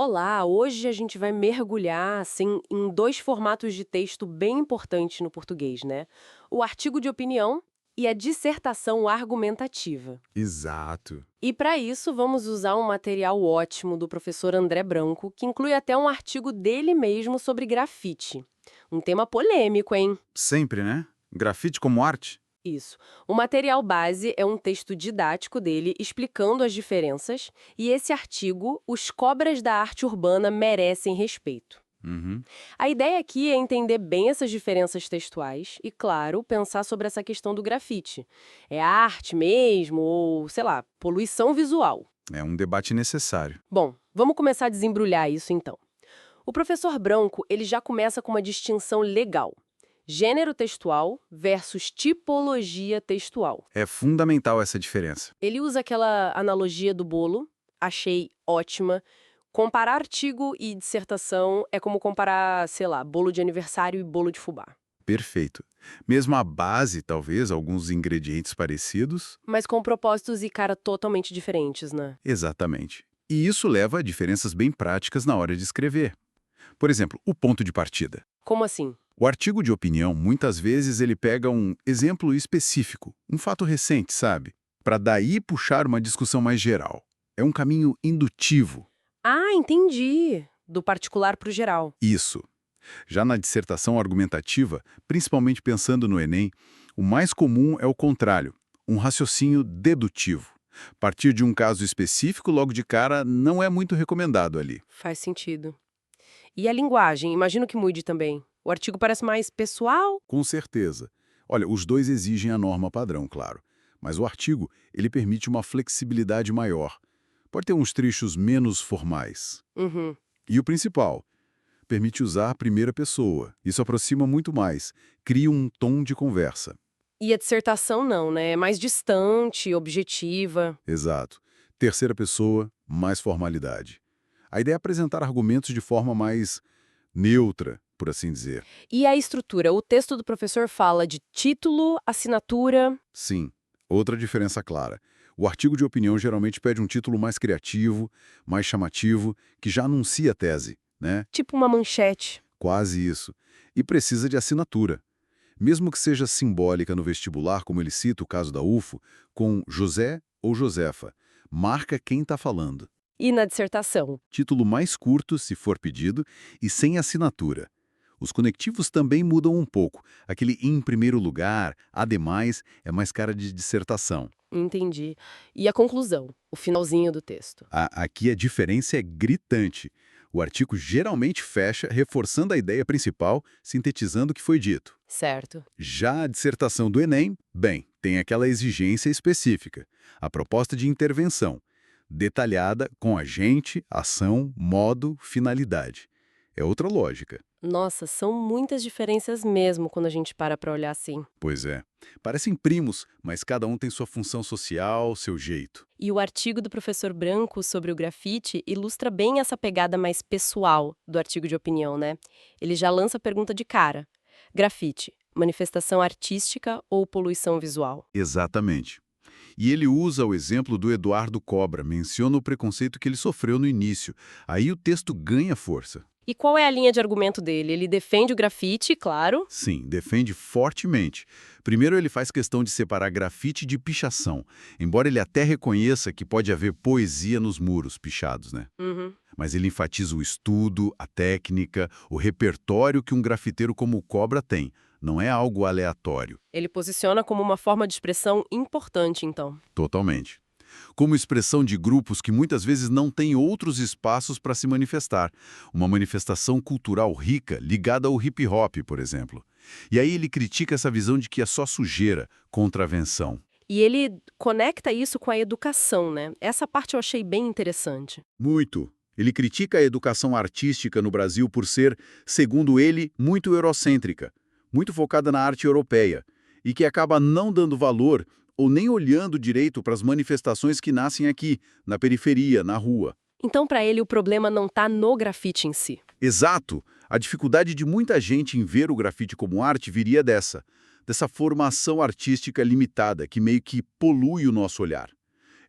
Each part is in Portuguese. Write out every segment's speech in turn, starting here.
Olá, hoje a gente vai mergulhar assim em dois formatos de texto bem importantes no português, né? O artigo de opinião e a dissertação argumentativa. Exato. E para isso vamos usar um material ótimo do professor André Branco, que inclui até um artigo dele mesmo sobre grafite. Um tema polêmico, hein? Sempre, né? Grafite como arte? Isso. O material base é um texto didático dele explicando as diferenças, e esse artigo, Os Cobras da Arte Urbana Merecem Respeito. Uhum. A ideia aqui é entender bem essas diferenças textuais e, claro, pensar sobre essa questão do grafite. É arte mesmo ou, sei lá, poluição visual? É um debate necessário. Bom, vamos começar a desembrulhar isso então. O professor Branco, ele já começa com uma distinção legal. Gênero textual versus tipologia textual. É fundamental essa diferença. Ele usa aquela analogia do bolo, achei ótima. Comparar artigo e dissertação é como comparar, sei lá, bolo de aniversário e bolo de fubá. Perfeito. Mesmo a base, talvez, alguns ingredientes parecidos. Mas com propósitos e cara totalmente diferentes, né? Exatamente. E isso leva a diferenças bem práticas na hora de escrever. Por exemplo, o ponto de partida. Como assim? O artigo de opinião, muitas vezes, ele pega um exemplo específico, um fato recente, sabe? Para daí puxar uma discussão mais geral. É um caminho indutivo. Ah, entendi. Do particular para o geral. Isso. Já na dissertação argumentativa, principalmente pensando no Enem, o mais comum é o contrário, um raciocínio dedutivo. Partir de um caso específico logo de cara não é muito recomendado ali. Faz sentido. E a linguagem, imagino que mude também. O artigo parece mais pessoal? Com certeza. Olha, os dois exigem a norma padrão, claro. Mas o artigo, ele permite uma flexibilidade maior. Pode ter uns trechos menos formais. Uhum. E o principal, permite usar a primeira pessoa. Isso aproxima muito mais, cria um tom de conversa. E a dissertação não, né? É mais distante, objetiva. Exato. Terceira pessoa, mais formalidade. A ideia é apresentar argumentos de forma mais neutra, por assim dizer. E a estrutura? O texto do professor fala de título, assinatura, Sim, outra diferença clara. O artigo de opinião geralmente pede um título mais criativo, mais chamativo, que já anuncia a tese, né? tipo uma manchete. Quase isso. E precisa de assinatura. Mesmo que seja simbólica no vestibular, como ele cita o caso da UFO, com José ou Josefa, marca quem está falando. E na dissertação? Título mais curto, se for pedido, e sem assinatura. Os conectivos também mudam um pouco. Aquele em primeiro lugar, ademais, é mais cara de dissertação. Entendi. E a conclusão? O finalzinho do texto. Aqui a diferença é gritante. O artigo geralmente fecha, reforçando a ideia principal, sintetizando o que foi dito. Certo. Já a dissertação do Enem, bem, tem aquela exigência específica, a proposta de intervenção, detalhada com agente, ação, modo, finalidade. É outra lógica. Nossa, são muitas diferenças mesmo quando a gente para olhar assim. Pois é. Parecem primos, mas cada um tem sua função social, seu jeito. E o artigo do professor Branco sobre o grafite ilustra bem essa pegada mais pessoal do artigo de opinião, né? Ele já lança a pergunta de cara. Grafite, manifestação artística ou poluição visual? Exatamente. E ele usa o exemplo do Eduardo Cobra, menciona o preconceito que ele sofreu no início. Aí o texto ganha força. E qual é a linha de argumento dele? Ele defende o grafite, claro. Sim, defende fortemente. Primeiro, ele faz questão de separar grafite de pichação, embora ele até reconheça que pode haver poesia nos muros pichados, né? Uhum. Mas ele enfatiza o estudo, a técnica, o repertório que um grafiteiro como o Cobra tem. Não é algo aleatório, Ele posiciona como uma forma de expressão importante, então. totalmente. Como expressão de grupos que muitas vezes não têm outros espaços para se manifestar. Uma manifestação cultural rica, ligada ao hip-hop, por exemplo. E aí ele critica essa visão de que é só sujeira, contravenção. E ele conecta isso com a educação, né? Essa parte eu achei bem interessante. Muito. Ele critica a educação artística no Brasil por ser, segundo ele, muito eurocêntrica, muito focada na arte europeia, e que acaba não dando valor ou nem olhando direito para as manifestações que nascem aqui, na periferia, na rua. Então, para ele, o problema não está no grafite em si. Exato! A dificuldade de muita gente em ver o grafite como arte viria dessa formação artística limitada que meio que polui o nosso olhar.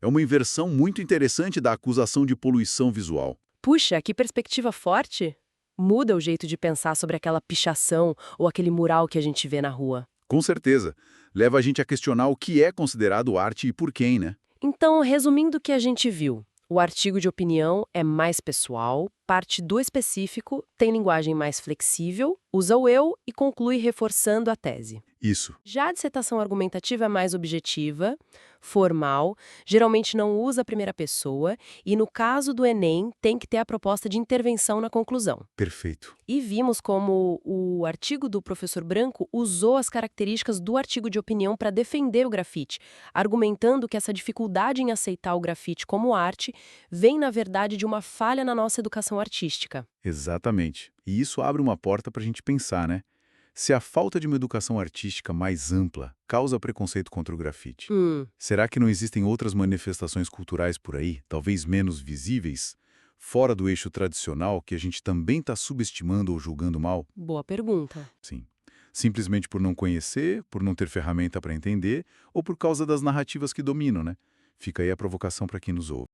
É uma inversão muito interessante da acusação de poluição visual. Puxa, que perspectiva forte! Muda o jeito de pensar sobre aquela pichação ou aquele mural que a gente vê na rua. Com certeza. Leva a gente a questionar o que é considerado arte e por quem, né? Então, resumindo o que a gente viu, o artigo de opinião é mais pessoal, parte do específico, tem linguagem mais flexível, usa o eu e conclui reforçando a tese. Isso. Já a dissertação argumentativa é mais objetiva, formal, geralmente não usa a primeira pessoa e, no caso do Enem, tem que ter a proposta de intervenção na conclusão. Perfeito. E vimos como o artigo do professor Branco usou as características do artigo de opinião para defender o grafite, argumentando que essa dificuldade em aceitar o grafite como arte vem, na verdade, de uma falha na nossa educação artística. Exatamente. E isso abre uma porta para a gente pensar, né? Se a falta de uma educação artística mais ampla causa preconceito contra o grafite, será que não existem outras manifestações culturais por aí, talvez menos visíveis, fora do eixo tradicional, que a gente também está subestimando ou julgando mal? Boa pergunta. Sim. Simplesmente por não conhecer, por não ter ferramenta para entender, ou por causa das narrativas que dominam, né? Fica aí a provocação para quem nos ouve.